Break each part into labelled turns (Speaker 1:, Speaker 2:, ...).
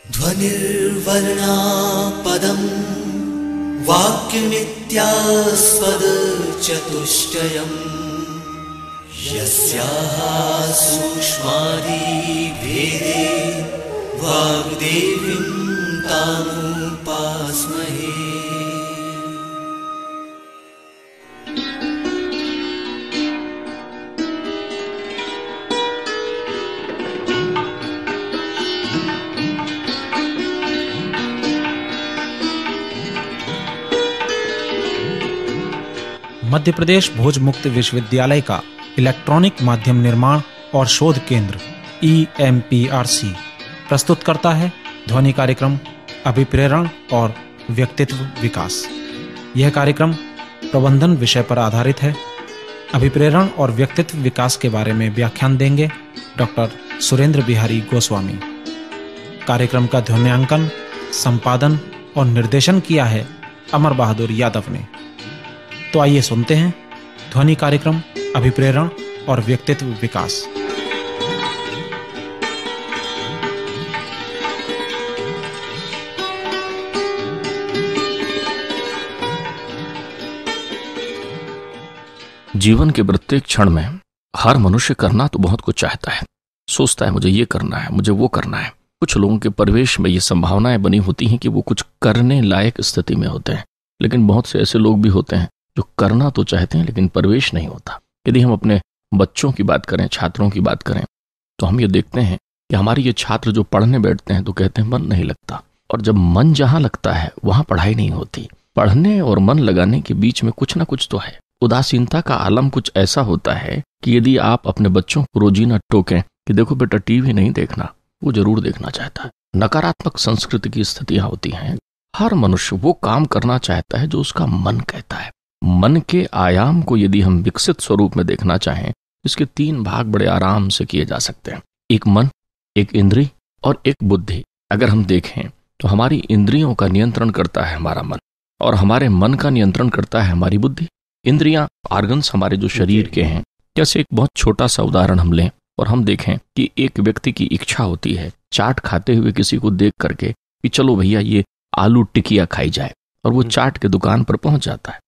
Speaker 1: ध्वनिर्वर्णा पदम् वाक्यमित्यास्पदचतुष्टयम् यस्याः सूक्ष्मादिभेदे वाग्देवीं तामुपास्महे।
Speaker 2: मध्य प्रदेश भोज मुक्त विश्वविद्यालय का इलेक्ट्रॉनिक माध्यम निर्माण और शोध केंद्र EMPRC प्रस्तुत करता है ध्वनि कार्यक्रम अभिप्रेरण और व्यक्तित्व विकास। यह कार्यक्रम प्रबंधन विषय पर आधारित है। अभिप्रेरण और व्यक्तित्व विकास के बारे में व्याख्यान देंगे डॉक्टर सुरेंद्र बिहारी गोस्वामी। कार्यक्रम का ध्वन्यांकन, संपादन और निर्देशन किया है अमर बहादुर यादव ने। तो आइए सुनते हैं ध्वनि कार्यक्रम अभिप्रेरण और व्यक्तित्व विकास।
Speaker 3: जीवन के प्रत्येक क्षण में हर मनुष्य करना तो बहुत कुछ चाहता है, सोचता है मुझे ये करना है, मुझे वो करना है। कुछ लोगों के परिवेश में ये संभावनाएं बनी होती हैं कि वो कुछ करने लायक स्थिति में होते हैं, लेकिन बहुत से ऐसे लोग भी होते हैं जो करना तो चाहते हैं लेकिन परिवेश नहीं होता। यदि हम अपने बच्चों की बात करें, छात्रों की बात करें, तो हम ये देखते हैं कि हमारे ये छात्र जो पढ़ने बैठते हैं तो कहते हैं मन नहीं लगता, और जब मन जहाँ लगता है वहाँ पढ़ाई नहीं होती। पढ़ने और मन लगाने के बीच में कुछ ना कुछ तो है। उदासीनता का आलम कुछ ऐसा होता है कि यदि आप अपने बच्चों को रोजीना टोकें कि देखो बेटा टीवी नहीं देखना, वो जरूर देखना चाहता है। नकारात्मक संस्कृति की स्थितियां होती हैं। हर मनुष्य वो काम करना चाहता है जो उसका मन कहता है। मन के आयाम को यदि हम विकसित स्वरूप में देखना चाहें, इसके 3 भाग बड़े आराम से किए जा सकते हैं। एक मन, एक इंद्री और एक बुद्धि। अगर हम देखें तो हमारी इंद्रियों का नियंत्रण करता है हमारा मन, और हमारे मन का नियंत्रण करता है हमारी बुद्धि। इंद्रियां, ऑर्गन्स हमारे जो शरीर के हैं, जैसे एक बहुत छोटा सा उदाहरण हम लें और हम देखें कि एक व्यक्ति की इच्छा होती है चाट खाते हुए किसी को देख करके कि चलो भैया ये आलू टिकिया खाई जाए, और वो चाट के दुकान पर पहुंच जाता है।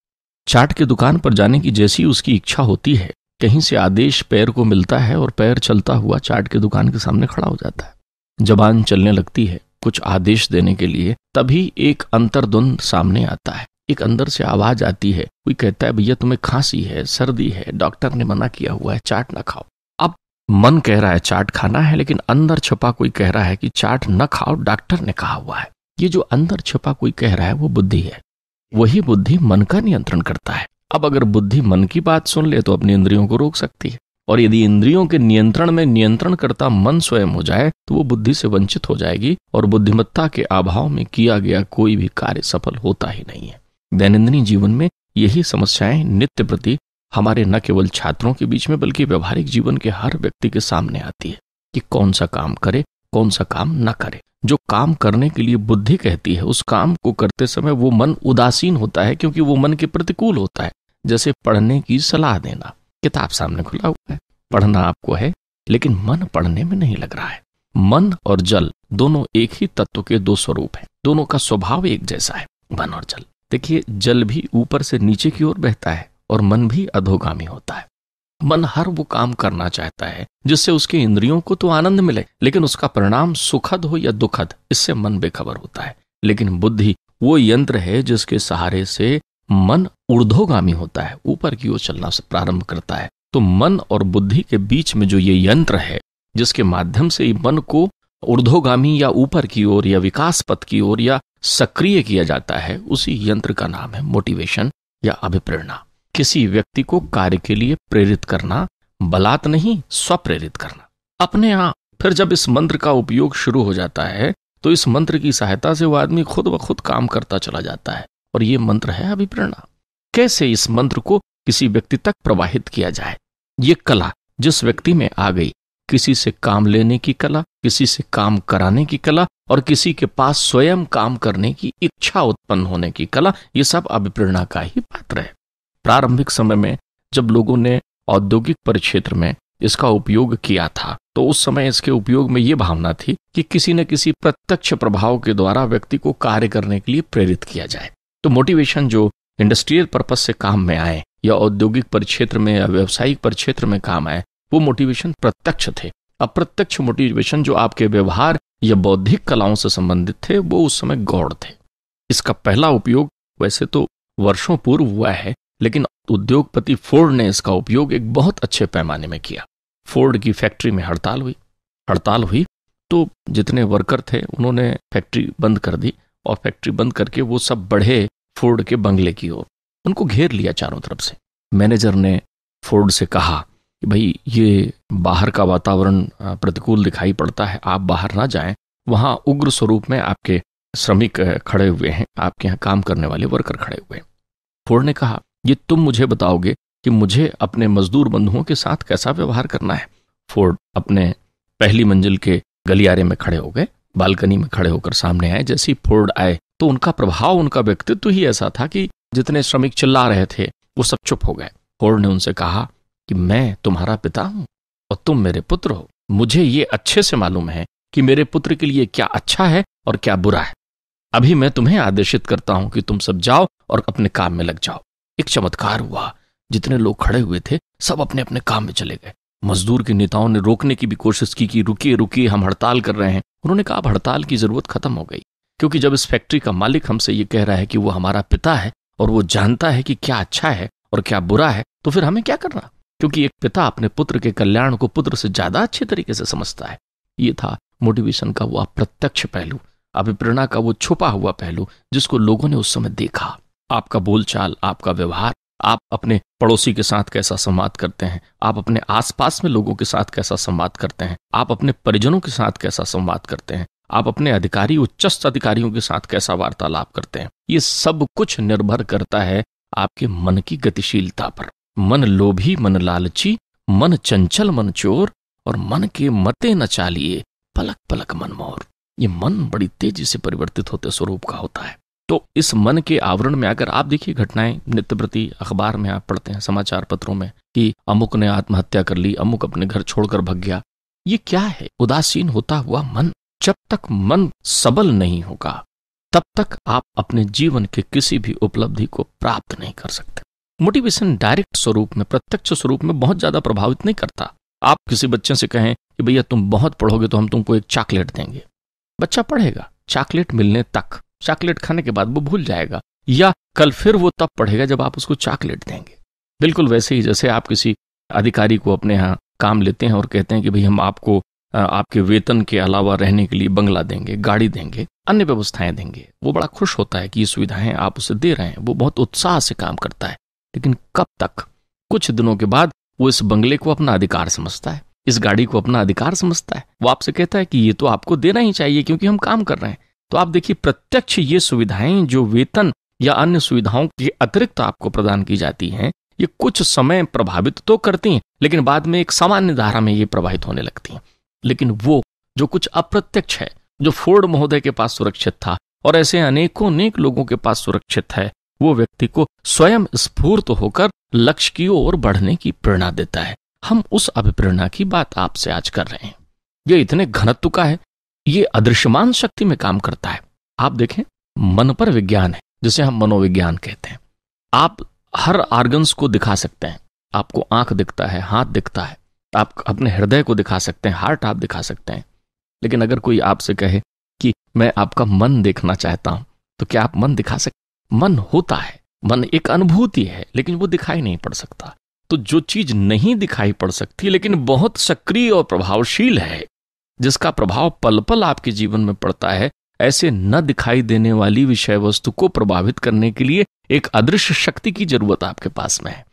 Speaker 3: चाट के दुकान पर जाने की जैसी उसकी इच्छा होती है, कहीं से आदेश पैर को मिलता है और पैर चलता हुआ चाट के दुकान के सामने खड़ा हो जाता है। जबान चलने लगती है कुछ आदेश देने के लिए, तभी एक अंतर्द्वंद सामने आता है। एक अंदर से आवाज आती है, कोई कहता है भैया तुम्हें खांसी है, सर्दी है, डॉक्टर ने मना किया हुआ है, चाट ना खाओ। अब मन कह रहा है चाट खाना है, लेकिन अंदर छुपा कोई कह रहा है कि चाट न खाओ, डॉक्टर ने कहा हुआ है। ये जो अंदर छुपा कोई कह रहा है वो बुद्धि है। वही बुद्धि मन का नियंत्रण करता है। अब अगर बुद्धि मन की बात सुन ले तो अपनी इंद्रियों को रोक सकती है, और यदि इंद्रियों के नियंत्रण में नियंत्रण करता मन स्वयं हो जाए तो वो बुद्धि से वंचित हो जाएगी, और बुद्धिमत्ता के अभाव में किया गया कोई भी कार्य सफल होता ही नहीं है। दैनंदिन जीवन में यही समस्याएं नित्य प्रति हमारे न केवल छात्रों के बीच में बल्कि व्यवहारिक जीवन के हर व्यक्ति के सामने आती है कि कौन सा काम करे, कौन सा काम न करे। जो काम करने के लिए बुद्धि कहती है, उस काम को करते समय वो मन उदासीन होता है, क्योंकि वो मन के प्रतिकूल होता है। जैसे पढ़ने की सलाह देना, किताब सामने खुला हुआ है, पढ़ना आपको है, लेकिन मन पढ़ने में नहीं लग रहा है। मन और जल दोनों एक ही तत्व के 2 स्वरूप हैं, दोनों का स्वभाव एक जैसा है, मन और जल। देखिए, जल भी ऊपर से नीचे की ओर बहता है और मन भी अधोगामी होता है। मन हर वो काम करना चाहता है जिससे उसके इंद्रियों को तो आनंद मिले, लेकिन उसका परिणाम सुखद हो या दुखद, इससे मन बेखबर होता है। लेकिन बुद्धि वो यंत्र है जिसके सहारे से मन ऊर्ध्वगामी होता है, ऊपर की ओर चलना से प्रारंभ करता है। तो मन और बुद्धि के बीच में जो ये यंत्र है, जिसके माध्यम से मन को ऊर्ध्वगामी या ऊपर की ओर या विकास पथ की ओर या सक्रिय किया जाता है, उसी यंत्र का नाम है मोटिवेशन या अभिप्रेरणा। किसी व्यक्ति को कार्य के लिए प्रेरित करना, बलात् नहीं, स्वप्रेरित करना अपने आप। फिर जब इस मंत्र का उपयोग शुरू हो जाता है तो इस मंत्र की सहायता से वो आदमी खुद ब खुद काम करता चला जाता है, और ये मंत्र है अभिप्रेरणा। कैसे इस मंत्र को किसी व्यक्ति तक प्रवाहित किया जाए, ये कला जिस व्यक्ति में आ गई, किसी से काम लेने की कला, किसी से काम कराने की कला, और किसी के पास स्वयं काम करने की इच्छा उत्पन्न होने की कला, ये सब अभिप्रेरणा का ही पात्र है। प्रारंभिक समय में जब लोगों ने औद्योगिक परिक्षेत्र में इसका उपयोग किया था तो उस समय इसके उपयोग में ये भावना थी कि किसी न किसी प्रत्यक्ष प्रभाव के द्वारा व्यक्ति को कार्य करने के लिए प्रेरित किया जाए। तो मोटिवेशन जो इंडस्ट्रियल पर्पस से काम में आए या औद्योगिक परिक्षेत्र में या व्यावसायिक परिक्षेत्र में काम आए, वो मोटिवेशन प्रत्यक्ष थे। अप्रत्यक्ष मोटिवेशन जो आपके व्यवहार या बौद्धिक कलाओं से संबंधित थे, वो उस समय गौड़ थे। इसका पहला उपयोग वैसे तो वर्षों पूर्व हुआ है, लेकिन उद्योगपति फोर्ड ने इसका उपयोग एक बहुत अच्छे पैमाने में किया। फोर्ड की फैक्ट्री में हड़ताल हुई तो जितने वर्कर थे उन्होंने फैक्ट्री बंद कर दी और फैक्ट्री बंद करके वो सब बढ़े फोर्ड के बंगले की ओर। उनको घेर लिया चारों तरफ से। मैनेजर ने फोर्ड से कहा कि भाई ये बाहर का वातावरण प्रतिकूल दिखाई पड़ता है, आप बाहर ना जाएं, वहां उग्र स्वरूप में आपके श्रमिक खड़े हुए हैं, आपके यहाँ काम करने वाले वर्कर खड़े हुए हैं। फोर्ड ने कहा ये तुम मुझे बताओगे कि मुझे अपने मजदूर बंधुओं के साथ कैसा व्यवहार करना है। फोर्ड अपने पहली मंजिल के गलियारे में खड़े हो गए, बालकनी में खड़े होकर सामने आए। जैसे ही फोर्ड आए तो उनका प्रभाव, उनका व्यक्तित्व ही ऐसा था कि जितने श्रमिक चिल्ला रहे थे वो सब चुप हो गए। फोर्ड ने उनसे कहा कि मैं तुम्हारा पिता हूं और तुम मेरे पुत्र हो। मुझे ये अच्छे से मालूम है कि मेरे पुत्र के लिए क्या अच्छा है और क्या बुरा है। अभी मैं तुम्हें आदेशित करता हूं कि तुम सब जाओ और अपने काम में लग जाओ। एक चमत्कार हुआ, जितने लोग खड़े हुए थे सब अपने अपने काम में चले गए। मजदूर के नेताओं ने रोकने की भी कोशिश की कि रुकिए रुकिए, हम हड़ताल कर रहे हैं। उन्होंने कहा अब हड़ताल की जरूरत खत्म हो गई, क्योंकि जब इस फैक्ट्री का मालिक हमसे ये कह रहा है कि वो हमारा पिता है और वो जानता है कि क्या अच्छा है और क्या बुरा है, तो फिर हमें क्या करना। क्योंकि एक पिता अपने पुत्र के कल्याण को पुत्र से ज्यादा अच्छे तरीके से समझता है। ये था मोटिवेशन का वो अप्रत्यक्ष पहलू, अभिप्रेरणा का वो छुपा हुआ पहलू जिसको लोगों ने उस समय देखा। आपका बोलचाल, आपका व्यवहार, आप अपने पड़ोसी के साथ कैसा संवाद करते हैं, आप अपने आसपास में लोगों के साथ कैसा संवाद करते हैं, आप अपने परिजनों के साथ कैसा संवाद करते हैं, आप अपने अधिकारी, उच्चस्थ अधिकारियों के साथ कैसा वार्तालाप करते हैं, ये सब कुछ निर्भर करता है आपके मन की गतिशीलता पर। मन लोभी, मन लालची, मन चंचल, मन चोर और मन के मते न चालिए, पलक पलक मन मोर। ये मन बड़ी तेजी से परिवर्तित होते स्वरूप का होता है। तो इस मन के आवरण में अगर आप देखिए घटनाएं नित्य प्रति अखबार में आप पढ़ते हैं, समाचार पत्रों में कि अमुक ने आत्महत्या कर ली, अमुक अपने घर छोड़कर भग गया। ये क्या है? उदासीन होता हुआ मन। जब तक मन सबल नहीं होगा तब तक आप अपने जीवन के किसी भी उपलब्धि को प्राप्त नहीं कर सकते। मोटिवेशन डायरेक्ट स्वरूप में, प्रत्यक्ष स्वरूप में बहुत ज्यादा प्रभावित नहीं करता। आप किसी बच्चे से कहें कि भैया तुम बहुत पढ़ोगे तो हम तुमको एक चॉकलेट देंगे, बच्चा पढ़ेगा, चॉकलेट मिलने तक, चॉकलेट खाने के बाद वो भूल जाएगा, या कल फिर वो तब पढ़ेगा जब आप उसको चॉकलेट देंगे। बिल्कुल वैसे ही जैसे आप किसी अधिकारी को अपने यहाँ काम लेते हैं और कहते हैं कि भाई हम आपको आपके वेतन के अलावा रहने के लिए बंगला देंगे, गाड़ी देंगे, अन्य व्यवस्थाएं देंगे। वो बड़ा खुश होता है कि ये सुविधाएं आप उसे दे रहे हैं, वो बहुत उत्साह से काम करता है। लेकिन कब तक? कुछ दिनों के बाद वो इस बंगले को अपना अधिकार समझता है, इस गाड़ी को अपना अधिकार समझता है। वो आपसे कहता है कि ये तो आपको देना ही चाहिए क्योंकि हम काम कर रहे हैं। तो आप देखिए प्रत्यक्ष ये सुविधाएं जो वेतन या अन्य सुविधाओं के अतिरिक्त आपको प्रदान की जाती हैं, ये कुछ समय प्रभावित तो करती हैं, लेकिन बाद में एक सामान्य धारा में ये प्रवाहित होने लगती हैं। लेकिन वो जो कुछ अप्रत्यक्ष है, जो फोर्ड महोदय के पास सुरक्षित था और ऐसे अनेकों अनेक लोगों के पास सुरक्षित है, वो व्यक्ति को स्वयं स्फूर्त होकर लक्ष्य की ओर बढ़ने की प्रेरणा देता है। हम उस अभिप्रेरणा की बात आपसे आज कर रहे हैं। ये इतने घनत्व का है, ये अदृश्यमान शक्ति में काम करता है। आप देखें, मन पर विज्ञान है जिसे हम मनोविज्ञान कहते हैं। आप हर ऑर्गन्स को दिखा सकते हैं। आपको आंख दिखता है, हाथ दिखता है, आप अपने हृदय को दिखा सकते हैं, हार्ट आप दिखा सकते हैं। लेकिन अगर कोई आपसे कहे कि मैं आपका मन देखना चाहता हूं, तो क्या आप मन दिखा सकते? मन होता है, मन एक अनुभूति है, लेकिन वो दिखाई नहीं पड़ सकता। तो जो चीज नहीं दिखाई पड़ सकती लेकिन बहुत सक्रिय और प्रभावशील है, जिसका प्रभाव पल पल आपके जीवन में पड़ता है, ऐसे न दिखाई देने वाली विषय वस्तु को प्रभावित करने के लिए एक अदृश्य शक्ति की जरूरत आपके पास में है।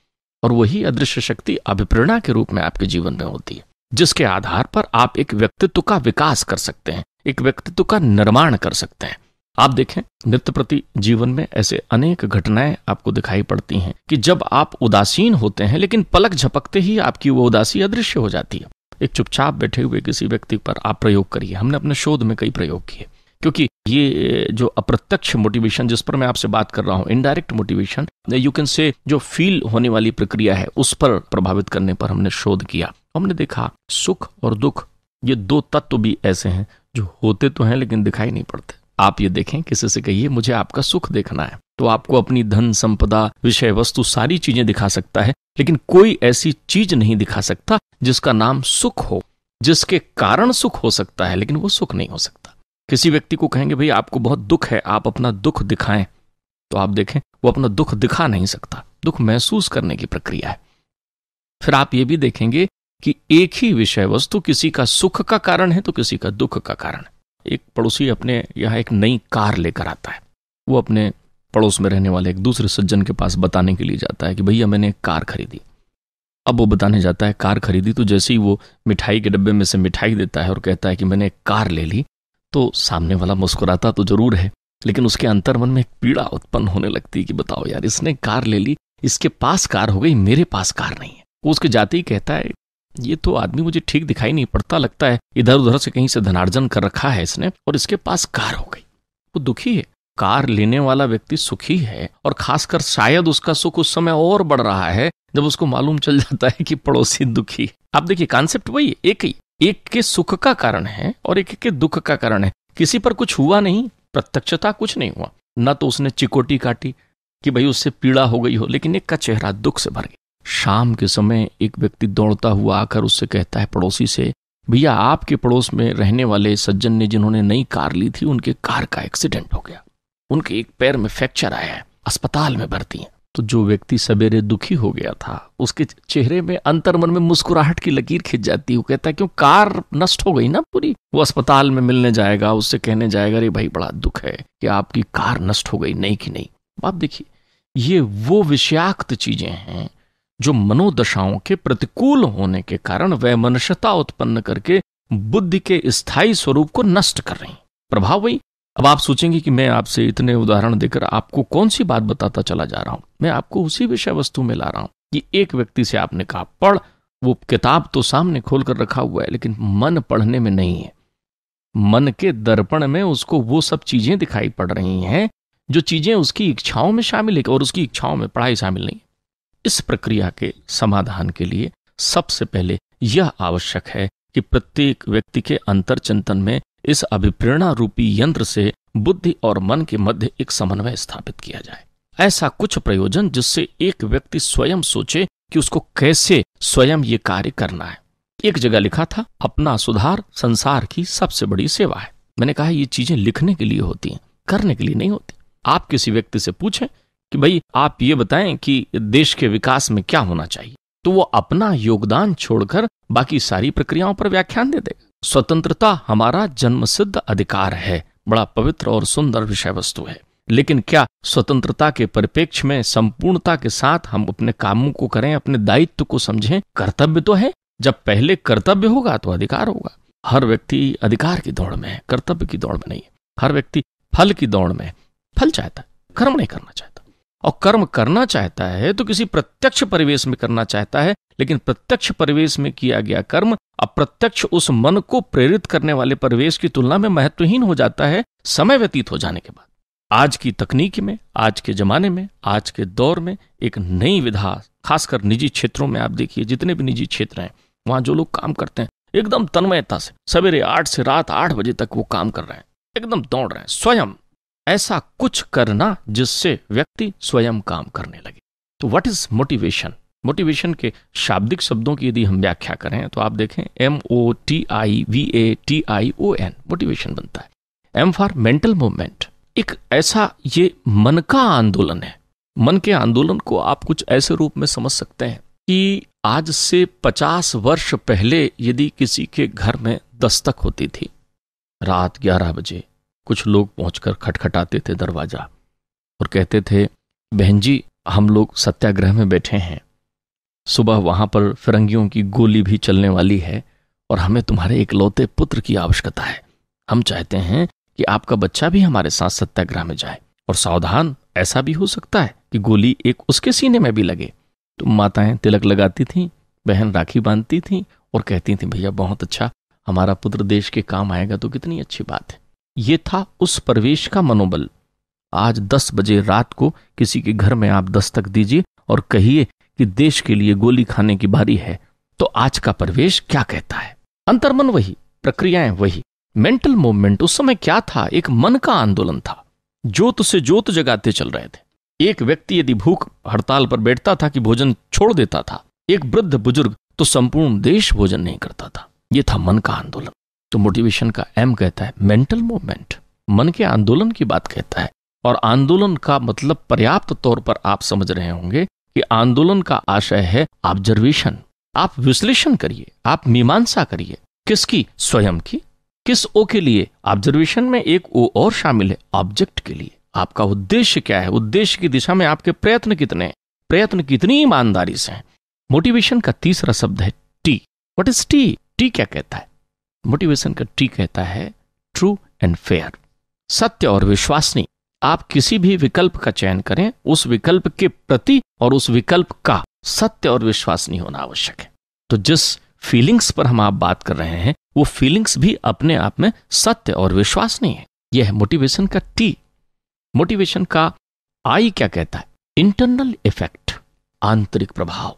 Speaker 3: और वही अदृश्य शक्ति अभिप्रेरणा के रूप में आपके जीवन में होती है, जिसके आधार पर आप एक व्यक्तित्व का विकास कर सकते हैं, एक व्यक्तित्व का निर्माण कर सकते हैं। आप देखें, नित्य प्रति जीवन में ऐसे अनेक घटनाएं आपको दिखाई पड़ती हैं कि जब आप उदासीन होते हैं लेकिन पलक झपकते ही आपकी वो उदासी अदृश्य हो जाती है। एक चुपचाप बैठे हुए किसी व्यक्ति पर आप प्रयोग करिए। हमने अपने शोध में कई प्रयोग किए क्योंकि ये जो अप्रत्यक्ष मोटिवेशन जिस पर मैं आपसे बात कर रहा हूं, indirect motivation, you can say, जो फील होने वाली प्रक्रिया है उस पर प्रभावित करने पर हमने शोध किया। हमने देखा सुख और दुख, ये दो तत्व भी ऐसे हैं जो होते तो हैं लेकिन दिखाई नहीं पड़ते। आप ये देखें, किसी से कहिए मुझे आपका सुख देखना है, तो आपको अपनी धन संपदा, विषय वस्तु, सारी चीजें दिखा सकता है, लेकिन कोई ऐसी चीज नहीं दिखा सकता जिसका नाम सुख हो, जिसके कारण सुख हो सकता है लेकिन वो सुख नहीं हो सकता। किसी व्यक्ति को कहेंगे भाई आपको बहुत दुख है, आप अपना दुख दिखाएं, तो आप देखें वो अपना दुख दिखा नहीं सकता। दुख महसूस करने की प्रक्रिया है। फिर आप ये भी देखेंगे कि एक ही विषय वस्तु किसी का सुख का कारण है तो किसी का दुख का कारण है। एक पड़ोसी अपने यहाँ एक नई कार लेकर आता है, वो अपने पड़ोस में रहने वाले एक दूसरे सज्जन के पास बताने के लिए जाता है कि भैया मैंने एक कार खरीदी। अब वो बताने जाता है कार खरीदी, तो जैसे ही वो मिठाई के डब्बे में से मिठाई देता है और कहता है कि मैंने एक कार ले ली, तो सामने वाला मुस्कुराता तो जरूर है, लेकिन उसके अंतर्मन में एक पीड़ा उत्पन्न होने लगती है कि बताओ यार, इसने कार ले ली, इसके पास कार हो गई, मेरे पास कार नहीं है। वो उसके जाते ही कहता है ये तो आदमी मुझे ठीक दिखाई नहीं पड़ता, लगता है इधर उधर से कहीं से धनार्जन कर रखा है इसने और इसके पास कार हो गई। वो दुखी है। कार लेने वाला व्यक्ति सुखी है, और खासकर शायद उसका सुख उस समय और बढ़ रहा है जब उसको मालूम चल जाता है कि पड़ोसी दुखी। आप देखिए कॉन्सेप्ट वही है, एक ही, एक के सुख का कारण है और एक के दुख का कारण है। किसी पर कुछ हुआ नहीं, प्रत्यक्षता कुछ नहीं हुआ, न तो उसने चिकोटी काटी कि भाई उससे पीड़ा हो गई हो, लेकिन एक का चेहरा दुख से भर गया। शाम के समय एक व्यक्ति दौड़ता हुआ आकर उससे कहता है पड़ोसी से, भैया आपके पड़ोस में रहने वाले सज्जन ने जिन्होंने नई कार ली थी, उनके कार का एक्सीडेंट हो गया, उनके एक पैर में फ्रैक्चर आया है, अस्पताल में भर्ती है। तो जो व्यक्ति सवेरे दुखी हो गया था, उसके चेहरे में अंतर्मन में मुस्कुराहट की लकीर खिंच जाती है। वो कहता है क्यों, कार नष्ट हो गई ना पूरी। वो अस्पताल में मिलने जाएगा, उससे कहने जाएगा अरे भाई बड़ा दुख है कि आपकी कार नष्ट हो गई, नहीं कि नहीं। आप देखिए, ये वो विषयाक्त चीजें हैं जो मनोदशाओं के प्रतिकूल होने के कारण वैमनस्यता उत्पन्न करके बुद्धि के स्थायी स्वरूप को नष्ट कर रही। प्रभाव वही। अब आप सोचेंगे कि मैं आपसे इतने उदाहरण देकर आपको कौन सी बात बताता चला जा रहा हूं। मैं आपको उसी विषय वस्तु में ला रहा हूं कि एक व्यक्ति से आपने कहा पढ़, वो किताब तो सामने खोलकर रखा हुआ है लेकिन मन पढ़ने में नहीं है। मन के दर्पण में उसको वो सब चीजें दिखाई पड़ रही हैं जो चीजें उसकी इच्छाओं में शामिल है, और उसकी इच्छाओं में पढ़ाई शामिल नहीं। इस प्रक्रिया के समाधान के लिए सबसे पहले यह आवश्यक है कि प्रत्येक व्यक्ति के अंतर्चिंतन में इस अभिप्रेरणा रूपी यंत्र से बुद्धि और मन के मध्य एक समन्वय स्थापित किया जाए। ऐसा कुछ प्रयोजन जिससे एक व्यक्ति स्वयं सोचे कि उसको कैसे स्वयं ये कार्य करना है। एक जगह लिखा था, अपना सुधार संसार की सबसे बड़ी सेवा है। मैंने कहा ये चीजें लिखने के लिए होती हैं, करने के लिए नहीं होती। आप किसी व्यक्ति से पूछें कि भाई आप ये बताएं कि देश के विकास में क्या होना चाहिए, तो वो अपना योगदान छोड़कर बाकी सारी प्रक्रियाओं पर व्याख्यान दे देगा। स्वतंत्रता हमारा जन्मसिद्ध अधिकार है, बड़ा पवित्र और सुंदर विषय वस्तु है, लेकिन क्या स्वतंत्रता के परिप्रेक्ष्य में संपूर्णता के साथ हम अपने कामों को करें, अपने दायित्व को समझें? कर्तव्य तो है, जब पहले कर्तव्य होगा तो अधिकार होगा। हर व्यक्ति अधिकार की दौड़ में है, कर्तव्य की दौड़ में नहीं है। हर व्यक्ति फल की दौड़ में है, फल चाहता है, कर्म नहीं करना चाहता। और कर्म करना चाहता है तो किसी प्रत्यक्ष परिवेश में करना चाहता है, लेकिन प्रत्यक्ष परिवेश में किया गया कर्म अप्रत्यक्ष उस मन को प्रेरित करने वाले परिवेश की तुलना में महत्वहीन हो जाता है समय व्यतीत हो जाने के बाद। आज की तकनीक में, आज के जमाने में, आज के दौर में एक नई विधा, खासकर निजी क्षेत्रों में आप देखिए, जितने भी निजी क्षेत्र हैं वहां जो लोग काम करते हैं एकदम तन्मयता से, सवेरे 8 से रात 8 बजे तक वो काम कर रहे हैं, एकदम दौड़ रहे हैं स्वयं। ऐसा कुछ करना जिससे व्यक्ति स्वयं काम करने लगे। तो व्हाट इज मोटिवेशन? मोटिवेशन के शाब्दिक शब्दों की यदि हम व्याख्या करें तो आप देखें MOTIVATION मोटिवेशन बनता है। M फॉर मेंटल मूवमेंट, एक ऐसा ये मन का आंदोलन है। मन के आंदोलन को आप कुछ ऐसे रूप में समझ सकते हैं कि आज से 50 वर्ष पहले यदि किसी के घर में दस्तक होती थी, रात 11 बजे कुछ लोग पहुंचकर खटखटाते थे दरवाजा और कहते थे बहन जी हम लोग सत्याग्रह में बैठे हैं, सुबह वहां पर फिरंगियों की गोली भी चलने वाली है और हमें तुम्हारे इकलौते पुत्र की आवश्यकता है। हम चाहते हैं कि आपका बच्चा भी हमारे साथ सत्याग्रह में जाए, और सावधान, ऐसा भी हो सकता है कि गोली एक उसके सीने में भी लगे। तो माताएं तिलक लगाती थीं, बहन राखी बांधती थीं और कहती थीं भैया बहुत अच्छा, हमारा पुत्र देश के काम आएगा तो कितनी अच्छी बात है। ये था उस परिवेश का मनोबल। आज 10 बजे रात को किसी के घर में आप दस्तक दीजिए और कहिए कि देश के लिए गोली खाने की बारी है, तो आज का परिवेश क्या कहता है? अंतर्मन वही, प्रक्रियाएं वही। मेंटल मूवमेंट उस समय क्या था? एक मन का आंदोलन था। जोत से जोत जगाते चल रहे थे। एक व्यक्ति यदि भूख हड़ताल पर बैठता था कि भोजन छोड़ देता था, एक वृद्ध बुजुर्ग तो संपूर्ण देश भोजन नहीं करता था। यह था मन का आंदोलन। तो मोटिवेशन का एम कहता है मेंटल मूवमेंट, मन के आंदोलन की बात कहता है। और आंदोलन का मतलब पर्याप्त तौर पर आप समझ रहे होंगे कि आंदोलन का आशय है ऑब्जर्वेशन। आप विश्लेषण करिए, आप मीमांसा करिए। किसकी? स्वयं की। किस ओ के लिए? ऑब्जर्वेशन में एक ओ और शामिल है, ऑब्जेक्ट के लिए। आपका उद्देश्य क्या है? उद्देश्य की दिशा में आपके प्रयत्न कितने हैं? प्रयत्न कितनी ईमानदारी से हैं? मोटिवेशन का तीसरा शब्द है T. What is T? T क्या कहता है? मोटिवेशन का टी कहता है ट्रू एंड फेयर, सत्य और विश्वसनीय। आप किसी भी विकल्प का चयन करें, उस विकल्प के प्रति और उस विकल्प का सत्य और विश्वसनीय होना आवश्यक है। तो जिस फीलिंग्स पर हम आप बात कर रहे हैं, वो फीलिंग्स भी अपने आप में सत्य और विश्वसनीय है। यह है मोटिवेशन का टी। मोटिवेशन का आई क्या कहता है? इंटरनल इफेक्ट, आंतरिक प्रभाव,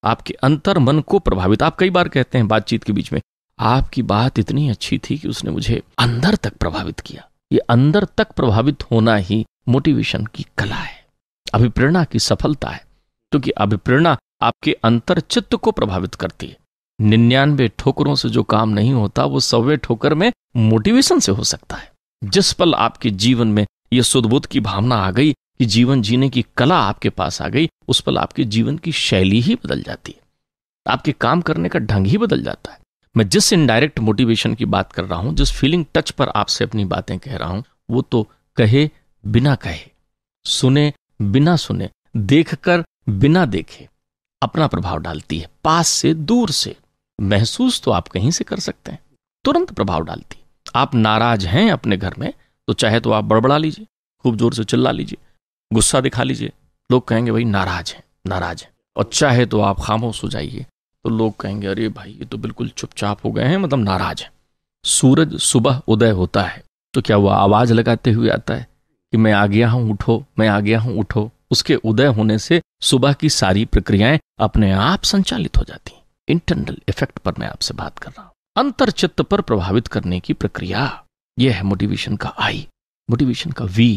Speaker 3: आपके अंतर मन को प्रभावित। आप कई बार कहते हैं बातचीत के बीच में, आपकी बात इतनी अच्छी थी कि उसने मुझे अंदर तक प्रभावित किया। ये अंदर तक प्रभावित होना ही मोटिवेशन की कला है, अभिप्रेरणा की सफलता है। क्योंकि अभिप्रेरणा आपके अंतर चित्त को प्रभावित करती है। 99 ठोकरों से जो काम नहीं होता, वो 100वें ठोकर में मोटिवेशन से हो सकता है। जिस पल आपके जीवन में यह सुदबुद्ध की भावना आ गई कि जीवन जीने की कला आपके पास आ गई, उस पल आपके जीवन की शैली ही बदल जाती है, आपके काम करने का ढंग ही बदल जाता है। मैं जिस इनडायरेक्ट मोटिवेशन की बात कर रहा हूं, जिस फीलिंग टच पर आपसे अपनी बातें कह रहा हूं, वो तो कहे बिना कहे, सुने बिना सुने, देखकर बिना देखे अपना प्रभाव डालती है। पास से दूर से महसूस तो आप कहीं से कर सकते हैं, तुरंत प्रभाव डालती है। आप नाराज हैं अपने घर में, तो चाहे तो आप बड़बड़ा लीजिए, खूब जोर से चिल्ला लीजिए, गुस्सा दिखा लीजिए, लोग कहेंगे भाई नाराज है, नाराज है। और चाहे तो आप खामोश हो जाइए, तो लोग कहेंगे अरे भाई ये तो बिल्कुल चुपचाप हो गए हैं, मतलब नाराज है। सूरज सुबह उदय होता है तो क्या वो आवाज लगाते हुए आता है कि मैं आ गया हूं उठो, मैं आ गया हूं उठो? उसके उदय होने से सुबह की सारी प्रक्रियाएं अपने आप संचालित हो जाती हैं। इंटरनल इफेक्ट पर मैं आपसे बात कर रहा हूं, अंतर चित्त पर प्रभावित करने की प्रक्रिया। यह है मोटिवेशन का आई। मोटिवेशन का V.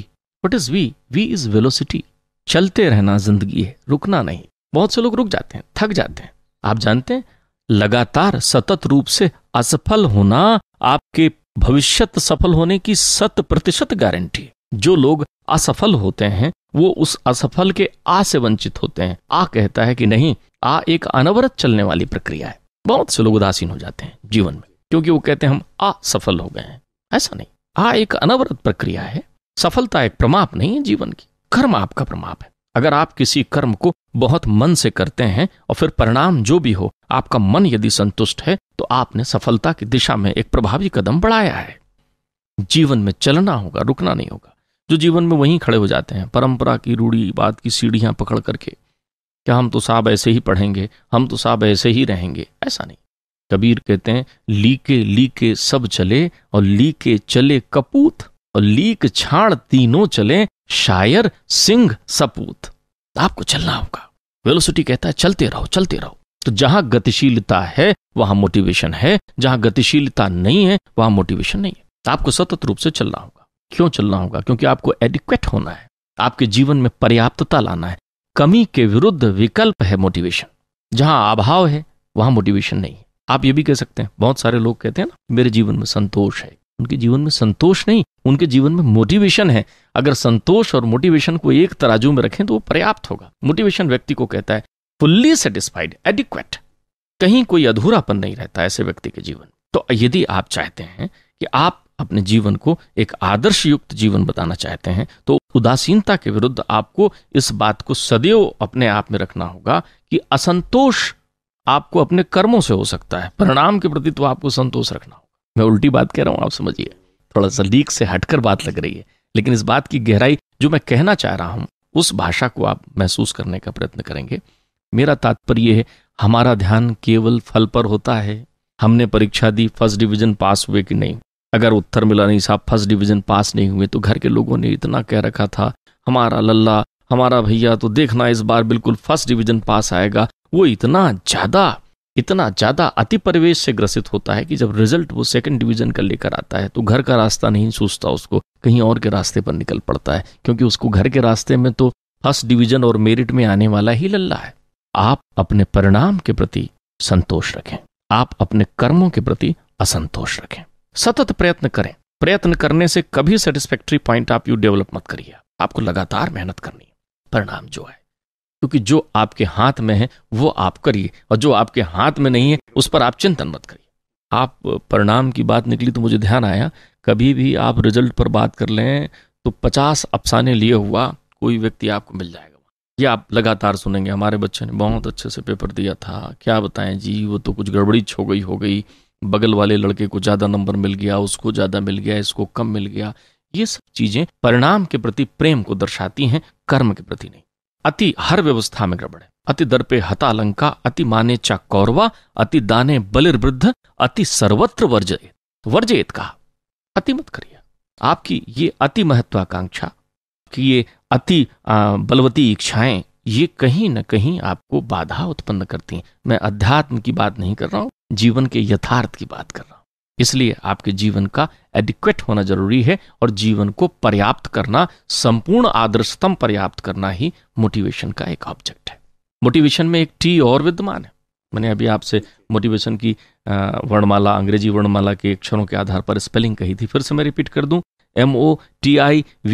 Speaker 3: What is V? V is velocity. चलते रहना जिंदगी है, रुकना नहीं। बहुत से लोग रुक जाते हैं, थक जाते हैं। आप जानते हैं, लगातार सतत रूप से असफल होना आपके भविष्यत सफल होने की 100% गारंटी है। जो लोग असफल होते हैं वो उस असफल के आ से वंचित होते हैं। आ कहता है कि नहीं, आ एक अनवरत चलने वाली प्रक्रिया है। बहुत से लोग उदासीन हो जाते हैं जीवन में, क्योंकि वो कहते हैं हम असफल हो गए हैं। ऐसा नहीं, आ एक अनवरत प्रक्रिया है। सफलता एक प्रमाप नहीं है जीवन की, कर्म आपका प्रमाप है। अगर आप किसी कर्म को बहुत मन से करते हैं और फिर परिणाम जो भी हो, आपका मन यदि संतुष्ट है, तो आपने सफलता की दिशा में एक प्रभावी कदम बढ़ाया है। जीवन में चलना होगा, रुकना नहीं होगा। जो जीवन में वहीं खड़े हो जाते हैं, परंपरा की रूढ़ी बात की सीढ़ियां पकड़ करके, क्या हम तो साहब ऐसे ही पढ़ेंगे, हम तो साहब ऐसे ही रहेंगे, ऐसा नहीं। कबीर कहते हैं लीके लीके सब चले, और लीके चले कपूत, और लीक छाड़ तीनों चले, शायर सिंह सपूत। आपको चलना होगा। वेलोसिटी कहता है चलते रहो, चलते रहो। तो जहां गतिशीलता है वहां मोटिवेशन है, जहां गतिशीलता नहीं है वहां मोटिवेशन नहीं है। आपको सतत रूप से चलना होगा। क्यों चलना होगा? क्योंकि आपको एडिक्वेट होना है, आपके जीवन में पर्याप्तता लाना है। कमी के विरुद्ध विकल्प है मोटिवेशन। जहां अभाव है वहां मोटिवेशन नहीं है। आप ये भी कह सकते हैं, बहुत सारे लोग कहते हैं ना मेरे जीवन में संतोष है। उनके जीवन में संतोष नहीं, उनके जीवन में मोटिवेशन है। अगर संतोष और मोटिवेशन को एक तराजू में रखें तो वो पर्याप्त होगा। मोटिवेशन व्यक्ति को कहता है फुल्ली सेटिस्फाइड, एडिक्वेट, कहीं कोई अधूरापन नहीं रहता ऐसे व्यक्ति के जीवन। तो यदि आप चाहते हैं कि आप अपने जीवन को एक आदर्श युक्त जीवन बताना चाहते हैं, तो उदासीनता के विरुद्ध आपको इस बात को सदैव अपने आप में रखना होगा कि असंतोष आपको अपने कर्मों से हो सकता है, परिणाम के प्रति तो आपको संतोष रखना होगा। मैं उल्टी बात कह रहा हूं, आप समझिए, थोड़ा सा लीक से हटकर बात लग रही है, लेकिन इस बात की गहराई जो मैं कहना चाह रहा हूं उस भाषा को आप महसूस करने का प्रयत्न करेंगे। मेरा तात्पर्य है, हमारा ध्यान केवल फल पर होता है। हमने परीक्षा दी, फर्स्ट डिवीजन पास हुए कि नहीं, अगर उत्तर मिला नहीं साहब फर्स्ट डिवीजन पास नहीं हुए, तो घर के लोगों ने इतना कह रखा था हमारा लल्ला, हमारा भैया तो देखना इस बार बिल्कुल फर्स्ट डिवीजन पास आएगा, वो इतना ज़्यादा अति परिवेश से ग्रसित होता है कि जब रिजल्ट वो सेकंड डिवीजन का लेकर आता है तो घर का रास्ता नहीं सूझता, उसको कहीं और के रास्ते पर निकल पड़ता है, क्योंकि उसको घर के रास्ते में तो फर्स्ट डिवीजन और मेरिट में आने वाला ही लल्ला है। आप अपने परिणाम के प्रति संतोष रखें, आप अपने कर्मों के प्रति असंतोष रखें, सतत प्रयत्न करें। प्रयत्न करने से कभी सेटिस्फैक्टरी पॉइंट आप यू डेवलप मत करिए, आपको लगातार मेहनत करनी है। परिणाम जो है, क्योंकि जो आपके हाथ में है वो आप करिए, और जो आपके हाथ में नहीं है उस पर आप चिंतन मत करिए। आप परिणाम की बात निकली तो मुझे ध्यान आया, कभी भी आप रिजल्ट पर बात कर लें तो 50 अफसाने लिए हुआ कोई व्यक्ति आपको मिल जाएगा। ये आप लगातार सुनेंगे, हमारे बच्चे ने बहुत अच्छे से पेपर दिया था, क्या बताएं जी, वो तो कुछ गड़बड़ी हो गई, बगल वाले लड़के को ज़्यादा नंबर मिल गया, उसको ज़्यादा मिल गया, इसको कम मिल गया। ये सब चीज़ें परिणाम के प्रति प्रेम को दर्शाती हैं, कर्म के प्रति नहीं। अति हर व्यवस्था में गड़बड़ है। अति दर्पे हता लंका, अति माने चा कौरवा, अति दाने बलिर्वृद्ध, अति सर्वत्र वर्जयेत कहा। अति मत करिए। आपकी ये अति महत्वाकांक्षा कि ये अति बलवती इच्छाएं, ये कहीं न कहीं आपको बाधा उत्पन्न करती हैं। मैं अध्यात्म की बात नहीं कर रहा हूं, जीवन के यथार्थ की बात कर रहा हूं। इसलिए आपके जीवन का एडिक्वेट होना जरूरी है, और जीवन को पर्याप्त करना, संपूर्ण आदर्शतम पर्याप्त करना ही मोटिवेशन का एक ऑब्जेक्ट है। मोटिवेशन में एक टी और विद्यमान है। मैंने अभी आपसे मोटिवेशन की वर्णमाला, अंग्रेजी वर्णमाला के अक्षरों के आधार पर स्पेलिंग कही थी, फिर से मैं रिपीट कर दूं, MOTIVATION।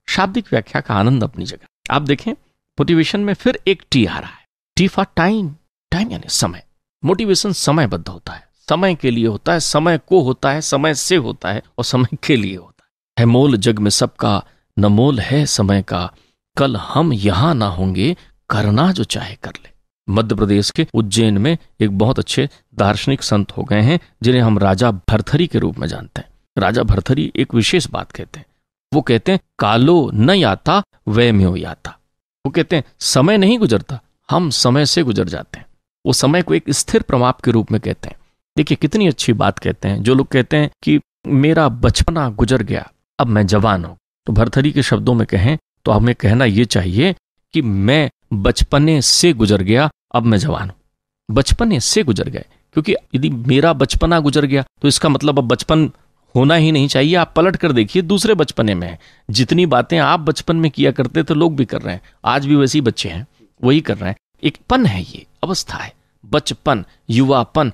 Speaker 3: शाब्दिक व्याख्या का आनंद अपनी जगह। आप देखें मोटिवेशन में फिर एक टी आ रहा है, टी फॉर टाइम। टाइम यानी समय। मोटिवेशन समयबद्ध होता है, समय के लिए होता है, समय को होता है, समय से होता है, और समय के लिए होता है मोल जग में सबका, न मोल है समय का, कल हम यहां ना होंगे, करना जो चाहे कर ले। मध्य प्रदेश के उज्जैन में एक बहुत अच्छे दार्शनिक संत हो गए हैं, जिन्हें हम राजा भरथरी के रूप में जानते हैं। राजा भरथरी एक विशेष बात कहते हैं, वो कहते हैं कालो न याता वह म्यो याता। वो कहते हैं समय नहीं गुजरता, हम समय से गुजर जाते हैं। वो समय को एक स्थिर प्रमाप के रूप में कहते हैं। देखिए कितनी अच्छी बात कहते हैं। जो लोग कहते हैं कि मेरा बचपना गुजर गया, अब मैं जवान हूं, तो भरथरी के शब्दों में कहें तो हमें कहना यह चाहिए कि मैं बचपने से गुजर गया, अब मैं जवान हूं। बचपने से गुजर गए, क्योंकि यदि मेरा बचपना गुजर गया तो इसका मतलब अब बचपन होना ही नहीं चाहिए। आप पलट कर देखिए, दूसरे बचपने में है। जितनी बातें आप बचपन में किया करते थे लोग भी कर रहे हैं, आज भी वैसे ही बच्चे हैं, वही कर रहे हैं। एक पन है, ये अवस्था है। बचपन, युवापन,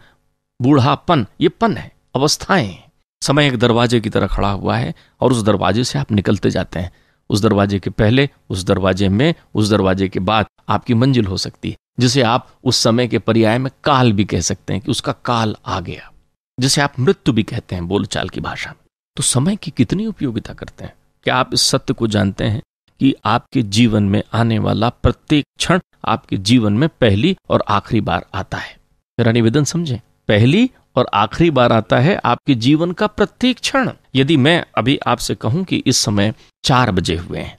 Speaker 3: बूढ़ापन, ये पन है, अवस्थाएं हैं। समय एक दरवाजे की तरह खड़ा हुआ है, और उस दरवाजे से आप निकलते जाते हैं। उस दरवाजे के पहले, उस दरवाजे में, उस दरवाजे के बाद आपकी मंजिल हो सकती है, जिसे आप उस समय के पर्याय में काल भी कह सकते हैं कि उसका काल आ गया, जिसे आप मृत्यु भी कहते हैं बोलचाल की भाषा में। तो समय की कितनी उपयोगिता करते हैं। क्या आप इस सत्य को जानते हैं कि आपके जीवन में आने वाला प्रत्येक क्षण आपके जीवन में पहली और आखिरी बार आता है। मेरा निवेदन समझें, पहली और आखिरी बार आता है आपके जीवन का प्रत्येक क्षण। यदि मैं अभी आपसे कहूं कि इस समय 4 बजे हुए हैं,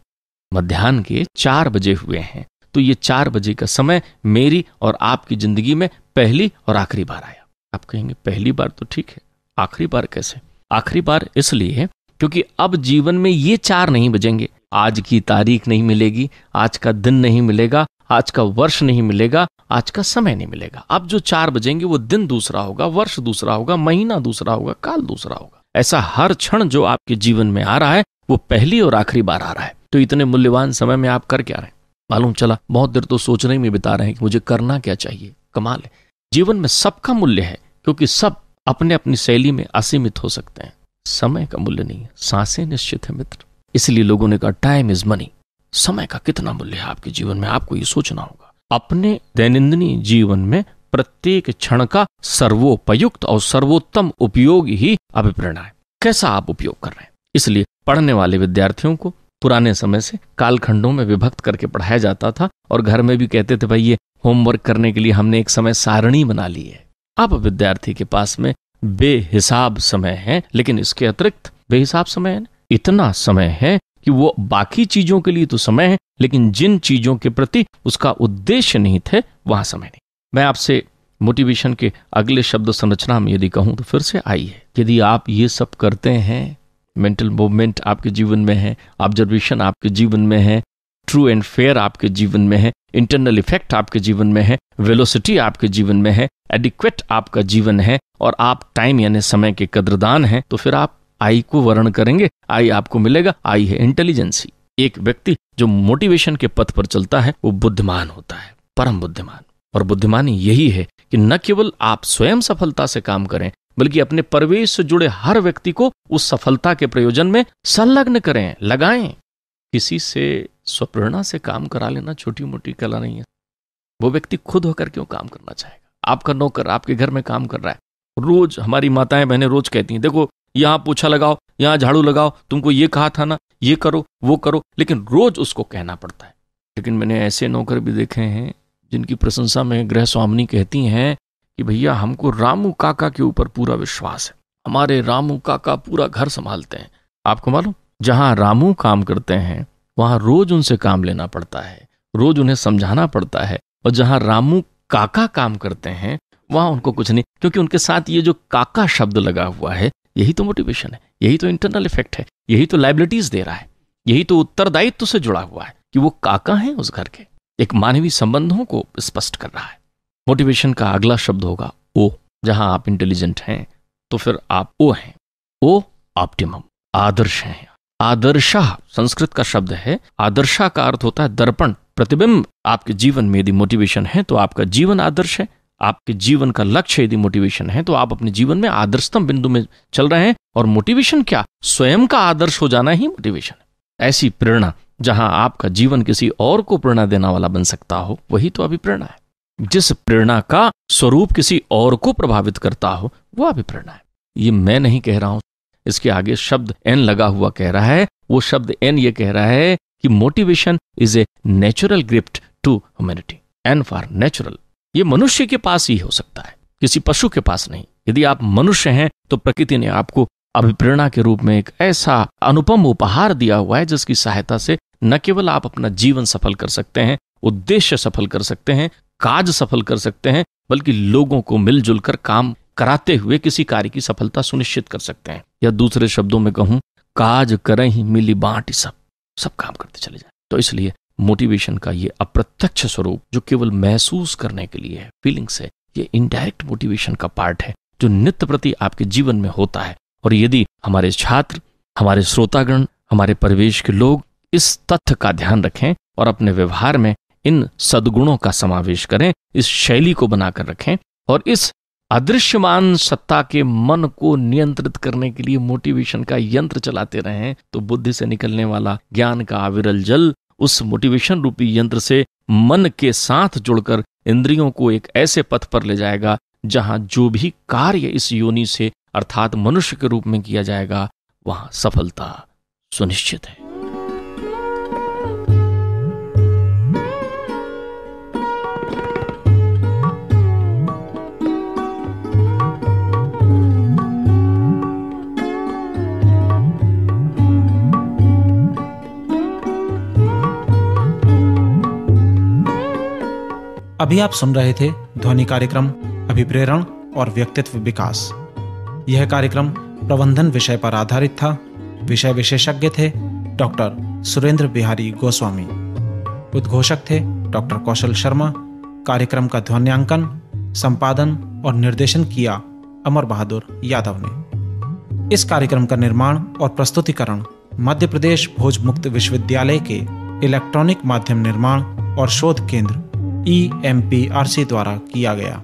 Speaker 3: मध्याह्न के 4 बजे हुए हैं, तो ये 4 बजे का समय मेरी और आपकी जिंदगी में पहली और आखिरी बार आया। आप कहेंगे पहली बार तो ठीक है, आखिरी बार कैसे? आखिरी बार इसलिए क्योंकि अब जीवन में ये 4 नहीं बजेंगे। आज की तारीख नहीं मिलेगी, आज का दिन नहीं मिलेगा, आज का वर्ष नहीं मिलेगा, आज का समय नहीं मिलेगा। अब जो 4 बजेंगे वो दिन दूसरा होगा, वर्ष दूसरा होगा, महीना दूसरा होगा, काल दूसरा होगा। ऐसा हर क्षण जो आपके जीवन में आ रहा है वो पहली और आखिरी बार आ रहा है। तो इतने मूल्यवान समय में आप कर क्या रहे हैं? मालूम चला बहुत देर तो सोचने में बिता रहे हैं कि मुझे करना क्या चाहिए। कमाल है, जीवन में सबका मूल्य है, क्योंकि सब अपने अपनी शैली में असीमित हो सकते हैं। समय का मूल्य नहीं है, सांसें निश्चित है मित्र। इसलिए लोगों ने कहा टाइम इज मनी। समय का कितना मूल्य है आपके जीवन में, आपको ये सोचना होगा। अपने दैनंदिन जीवन में प्रत्येक क्षण का सर्वोपयुक्त और सर्वोत्तम उपयोग ही अभिप्रेरणा है। कैसा आप उपयोग कर रहे हैं? इसलिए पढ़ने वाले विद्यार्थियों को पुराने समय से कालखंडों में विभक्त करके पढ़ाया जाता था, और घर में भी कहते थे भाई ये होमवर्क करने के लिए हमने एक समय सारणी बना ली है। अब विद्यार्थी के पास में बेहिसाब समय है, लेकिन इसके अतिरिक्त बेहिसाब समय है, इतना समय है कि वो बाकी चीजों के लिए तो समय है, लेकिन जिन चीजों के प्रति उसका उद्देश्य नहीं थे वहां समय नहीं। मैं आपसे मोटिवेशन के अगले शब्द संरचना में यदि कहूं तो फिर से आई है। यदि आप ये सब करते हैं, मेंटल मूवमेंट आपके जीवन में है, ऑब्जर्वेशन आपके जीवन में है, ट्रू एंड फेयर आपके जीवन में है, इंटरनल इफेक्ट आपके जीवन में है, वेलोसिटी आपके जीवन में है, एडिक्वेट आपका जीवन है, और आप टाइम यानी समय के कदरदान हैं, तो फिर आप आई को वर्ण करेंगे। आई आपको मिलेगा, आई है इंटेलिजेंसी। एक व्यक्ति जो मोटिवेशन के पथ पर चलता है वो बुद्धिमान होता है, परम बुद्धिमान। और बुद्धिमानी यही है कि न केवल आप स्वयं सफलता से काम करें, बल्कि अपने परिवेश से जुड़े हर व्यक्ति को उस सफलता के प्रयोजन में संलग्न करें, लगाएं। किसी से स्वप्रेरणा से काम करा लेना छोटी मोटी कला नहीं है। वो व्यक्ति खुद होकर क्यों काम करना चाहेगा? आपका नौकर आपके घर में काम कर रहा है, रोज हमारी माताएं बहनें रोज कहती हैं, देखो यहां पोछा लगाओ, यहां झाड़ू लगाओ, तुमको ये कहा था ना, ये करो वो करो, लेकिन रोज उसको कहना पड़ता है। लेकिन मैंने ऐसे नौकर भी देखे हैं जिनकी प्रशंसा में गृह स्वामिनी कहती हैं कि भैया हमको रामू काका के ऊपर पूरा विश्वास है, हमारे रामू काका पूरा घर संभालते हैं। आपको मालूम, जहां रामू काम करते हैं वहां रोज उनसे काम लेना पड़ता है, रोज उन्हें समझाना पड़ता है, और जहां रामू काका काम करते हैं वहां उनको कुछ नहीं, क्योंकि उनके साथ ये जो काका शब्द लगा हुआ है, यही तो मोटिवेशन है, यही तो इंटरनल इफेक्ट है, यही तो लाइबिलिटीज दे रहा है, यही तो उत्तरदायित्व से जुड़ा हुआ है कि वो काका हैं उस घर के। एक मानवीय संबंधों को स्पष्ट कर रहा है। मोटिवेशन का अगला शब्द होगा ओ। जहां आप इंटेलिजेंट हैं तो फिर आप ओ हैं। ओ ऑप्टिमम, आदर्श हैं। आदर्शा संस्कृत का शब्द है। आदर्शा का अर्थ होता है दर्पण, प्रतिबिंब। आपके जीवन में यदि मोटिवेशन है तो आपका जीवन आदर्श है। आपके जीवन का लक्ष्य यदि मोटिवेशन है तो आप अपने जीवन में आदर्शतम बिंदु में चल रहे हैं। और मोटिवेशन क्या? स्वयं का आदर्श हो जाना ही मोटिवेशन है। ऐसी प्रेरणा जहां आपका जीवन किसी और को प्रेरणा देने वाला बन सकता हो, वही तो अभिप्रेरणा है। जिस प्रेरणा का स्वरूप किसी और को प्रभावित करता हो, वो अभिप्रेरणा है। ये मैं नहीं कह रहा हूं, इसके आगे शब्द एन लगा हुआ कह रहा है। वो शब्द एन ये कह रहा है कि motivation is a natural gift to humanity. N for natural. ये मनुष्य के पास ही हो सकता है, किसी पशु के पास नहीं। यदि आप मनुष्य हैं तो प्रकृति ने आपको अभिप्रेरणा के रूप में एक ऐसा अनुपम उपहार दिया हुआ है जिसकी सहायता से न केवल आप अपना जीवन सफल कर सकते हैं, उद्देश्य सफल कर सकते हैं, काज सफल कर सकते हैं, बल्कि लोगों को मिलजुल कर काम कराते हुए किसी कार्य की सफलता सुनिश्चित कर सकते हैं। या दूसरे शब्दों में कहूं, काज करें ही मिली बांट, सब काम करते चले जाए। तो इसलिए मोटिवेशन का ये अप्रत्यक्ष स्वरूप जो केवल महसूस करने के लिए है, फीलिंग्स है, ये इनडायरेक्ट मोटिवेशन का पार्ट है जो नित्य प्रति आपके जीवन में होता है। और यदि हमारे छात्र, हमारे श्रोतागण, हमारे परिवेश के लोग इस तथ्य का ध्यान रखें और अपने व्यवहार में इन सद्गुणों का समावेश करें, इस शैली को बनाकर रखें और इस अदृश्यमान सत्ता के मन को नियंत्रित करने के लिए मोटिवेशन का यंत्र चलाते रहें, तो बुद्धि से निकलने वाला ज्ञान का अविरल जल उस मोटिवेशन रूपी यंत्र से मन के साथ जुड़कर इंद्रियों को एक ऐसे पथ पर ले जाएगा जहां जो भी कार्य इस योनि से अर्थात मनुष्य के रूप में किया जाएगा, वहां सफलता सुनिश्चित है।
Speaker 2: अभी आप सुन रहे थे ध्वनि कार्यक्रम अभिप्रेरण और व्यक्तित्व विकास। यह कार्यक्रम प्रबंधन विषय पर आधारित था। विषय विशेषज्ञ थे डॉक्टर सुरेंद्र बिहारी गोस्वामी। उद्घोषक थे डॉक्टर कौशल शर्मा। कार्यक्रम का ध्वन्यांकन, संपादन और निर्देशन किया अमर बहादुर यादव ने। इस कार्यक्रम का निर्माण और प्रस्तुतिकरण मध्य प्रदेश भोज मुक्त विश्वविद्यालय के इलेक्ट्रॉनिक माध्यम निर्माण और शोध केंद्र EMPRC द्वारा किया गया।